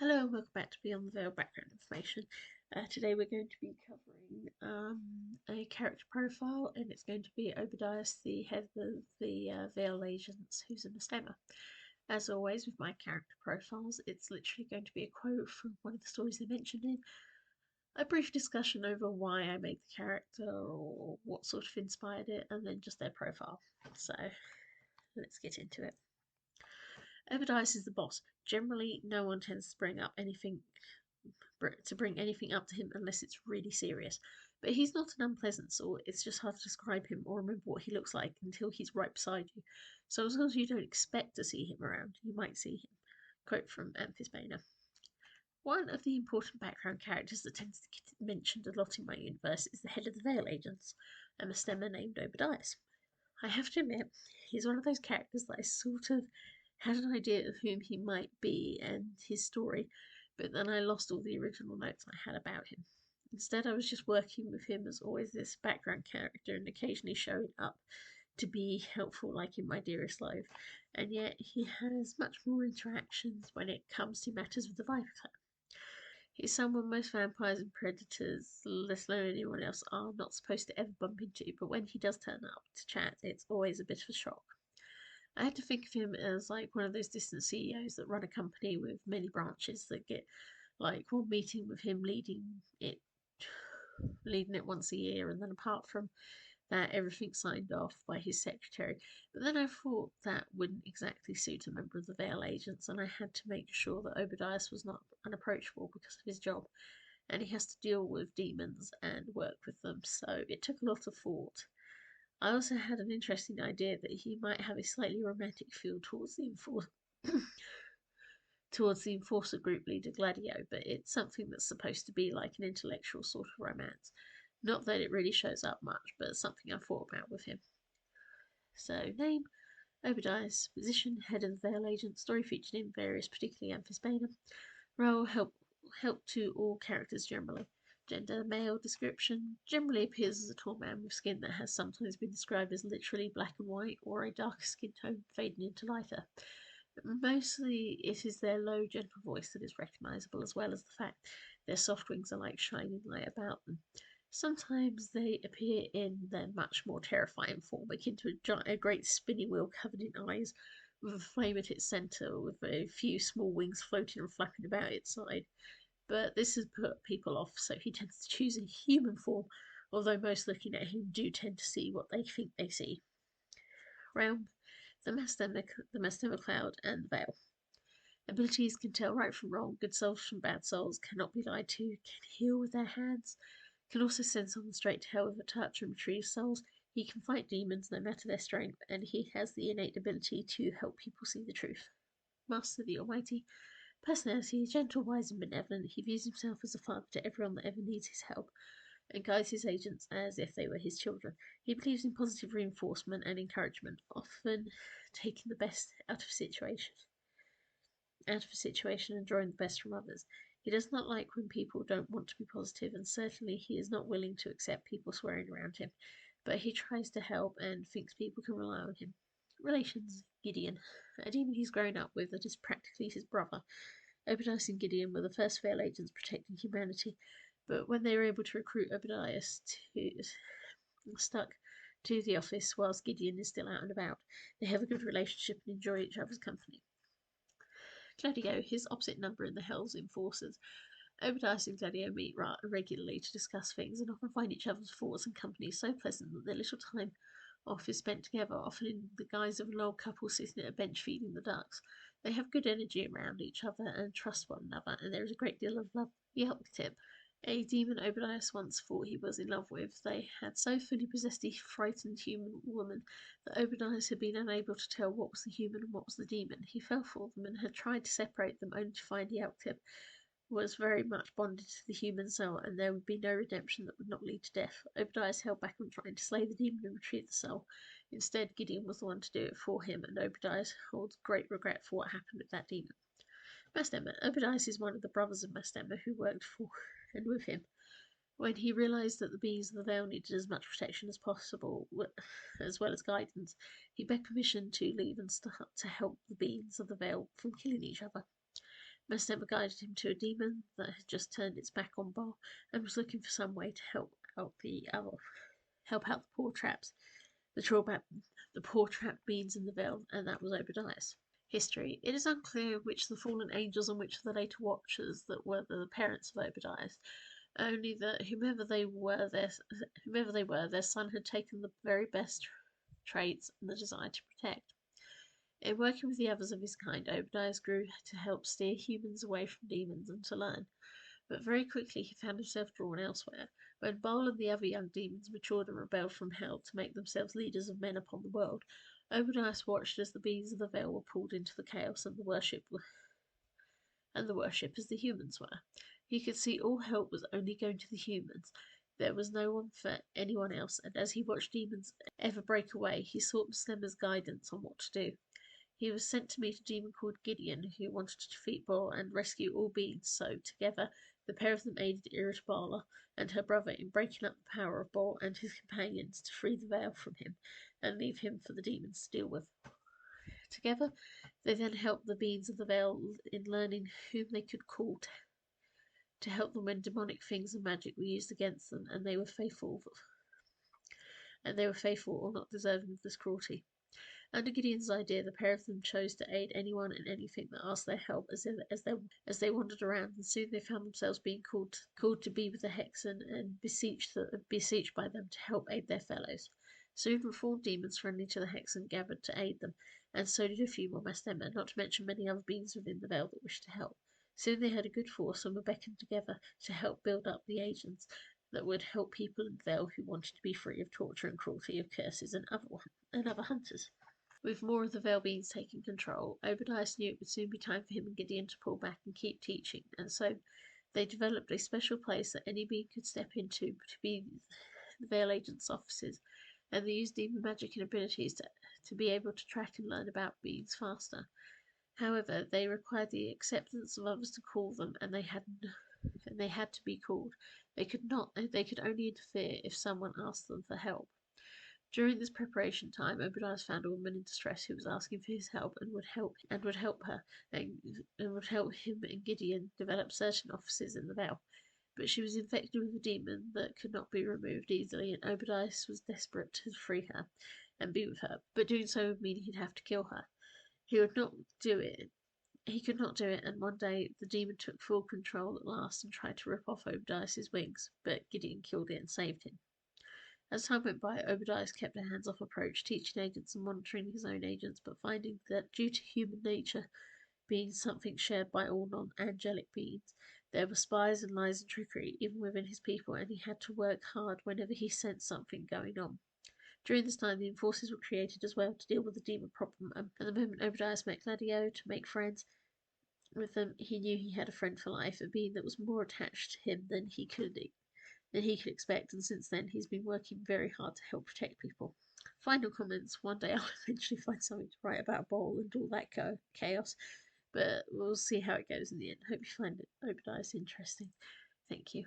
Hello and welcome back to Beyond the Veil background information. Today we're going to be covering a character profile, and it's going to be Obedias, the head of the Veil Agents, who's a Mastemma. As always with my character profiles, it's literally going to be a quote from one of the stories they mentioned in, a brief discussion over why I made the character or what sort of inspired it, and then just their profile. So let's get into it. Obadiah is the boss. Generally, no one tends to bring anything up to him unless it's really serious. But he's not an unpleasant sort. It's just hard to describe him or remember what he looks like until he's right beside you. So as long as you don't expect to see him around, you might see him. Quote from Mastemma. One of the important background characters that tends to get mentioned a lot in my universe is the head of the Veil Agents, a Mastemma named Obadias. I have to admit, he's one of those characters that I sort of had an idea of whom he might be and his story, but then I lost all the original notes I had about him. Instead, I was just working with him as always this background character and occasionally showing up to be helpful, like in My Dearest Life, and yet he has much more interactions when it comes to matters with the Viper Clan. He's someone most vampires and predators, let alone anyone else, are not supposed to ever bump into, but when he does turn up to chat, it's always a bit of a shock. I had to think of him as like one of those distant CEOs that run a company with many branches that get like one meeting with him leading it once a year, and then apart from that, everything's signed off by his secretary. But then I thought that wouldn't exactly suit a member of the Veil Agents, and I had to make sure that Obadias was not unapproachable because of his job, and he has to deal with demons and work with them, so it took a lot of thought. I also had an interesting idea that he might have a slightly romantic feel towards the towards the enforcer group leader Gladio, but it's something that's supposed to be like an intellectual sort of romance. Not that it really shows up much, but it's something I thought about with him. So, name Obadiah's position, head of the Veil Agent, story featured in various, particularly Amphisbaena. Role help to all characters generally. Gender, male, description, generally appears as a tall man with skin that has sometimes been described as literally black and white or a darker skin tone fading into lighter. Mostly it is their low, gentle voice that is recognisable, as well as the fact their soft wings are like shining light about them. Sometimes they appear in their much more terrifying form, akin to a great spinning wheel covered in eyes, with a flame at its centre, with a few small wings floating and flapping about its side. But this has put people off, so he tends to choose a human form, although most looking at him do tend to see what they think they see. Realm, the Mastemma Cloud, and the Veil. Abilities can tell right from wrong, good souls from bad souls, cannot be lied to, can heal with their hands, can also send someone straight to hell with a touch and retrieve souls. He can fight demons no matter their strength, and he has the innate ability to help people see the truth. Master the Almighty. Personality, gentle, wise, and benevolent, he views himself as a father to everyone that ever needs his help, and guides his agents as if they were his children. He believes in positive reinforcement and encouragement, often taking the best out of a situation and drawing the best from others. He does not like when people don't want to be positive, and certainly he is not willing to accept people swearing around him, but he tries to help and thinks people can rely on him. Relations, Gideon, a demon he's grown up with that is practically his brother. Obadias and Gideon were the first Veil agents protecting humanity, but when they were able to recruit Obadias to stuck to the office whilst Gideon is still out and about, they have a good relationship and enjoy each other's company. Gladio, his opposite number in the Hell's Enforcers. Obadias and Gladio meet regularly to discuss things and often find each other's thoughts and company so pleasant that their little time off is spent together, often in the guise of an old couple sitting at a bench feeding the ducks. They have good energy around each other and trust one another, and there is a great deal of love. The help tip. A demon Obadias once thought he was in love with. They had so fully possessed a frightened human woman that Obadias had been unable to tell what was the human and what was the demon. He fell for them and had tried to separate them, only to find the Yalktip was very much bonded to the human soul, and there would be no redemption that would not lead to death. Obadias held back on trying to slay the demon and retrieve the soul. Instead, Gideon was the one to do it for him, and Obadias holds great regret for what happened with that demon. Mastemma. Obadias is one of the brothers of Mastemma who worked for and with him. When he realised that the beings of the Veil needed as much protection as possible, as well as guidance, he begged permission to leave and start to help the beings of the Veil from killing each other. Mastemma guided him to a demon that had just turned its back on Bol and was looking for some way to help out the poor traps, the poor trapped beings in the Vale, and that was Obadias. History. It is unclear which the fallen angels and which of the later Watchers that were the parents of Obadias, only that whomever they were, their son had taken the very best traits and the desire to protect. In working with the others of his kind, Obadias grew to help steer humans away from demons and to learn. But very quickly he found himself drawn elsewhere. When Bol and the other young demons matured and rebelled from hell to make themselves leaders of men upon the world, Obadias watched as the beings of the Vale were pulled into the chaos and the worship as the humans were. He could see all help was only going to the humans. There was no one for anyone else, and as he watched demons ever break away, he sought Mastemma's guidance on what to do. He was sent to meet a demon called Gideon, who wanted to defeat Bol and rescue all beings, so together the pair of them aided Irritbala and her brother in breaking up the power of Bol and his companions to free the Vale from him and leave him for the demons to deal with. Together, they then helped the beings of the Vale in learning whom they could call to help them when demonic things and magic were used against them, and they were faithful or not deserving of this cruelty. Under Gideon's idea, the pair of them chose to aid anyone and anything that asked their help as they wandered around, and soon they found themselves being called to be with the Hexen and beseeched by them to help aid their fellows. Soon reformed demons friendly to the Hexen gathered to aid them, and so did a few more Mastemma, not to mention many other beings within the Vale that wished to help. Soon they had a good force and were beckoned together to help build up the agents that would help people in the Vale who wanted to be free of torture and cruelty, of curses and other hunters. With more of the Vale beings taking control, Obadias knew it would soon be time for him and Gideon to pull back and keep teaching, and so they developed a special place that any being could step into to be the Vale agents' offices, and they used demon magic and abilities to be able to track and learn about beings faster. However, they required the acceptance of others to call them, and they had to be called. They could only interfere if someone asked them for help. During this preparation time, Obadias found a woman in distress who was asking for his help and would help her and would help him and Gideon develop certain offices in the Vale. But she was infected with a demon that could not be removed easily, and Obadias was desperate to free her and be with her. But doing so would mean he'd have to kill her. He could not do it, and one day the demon took full control at last and tried to rip off Obadias' wings, but Gideon killed it and saved him. As time went by, Obadias kept a hands-off approach, teaching agents and monitoring his own agents, but finding that due to human nature being something shared by all non-angelic beings, there were spies and lies and trickery even within his people, and he had to work hard whenever he sensed something going on. During this time, the enforcers were created as well to deal with the demon problem, and the moment Obadias met Gladio to make friends with them, he knew he had a friend for life, a being that was more attached to him than he could expect, and since then he's been working very hard to help protect people. Final comments. One day I'll eventually find something to write about Bol and all that chaos, but we'll see how it goes in the end. Hope you find it Obadias interesting. Thank you.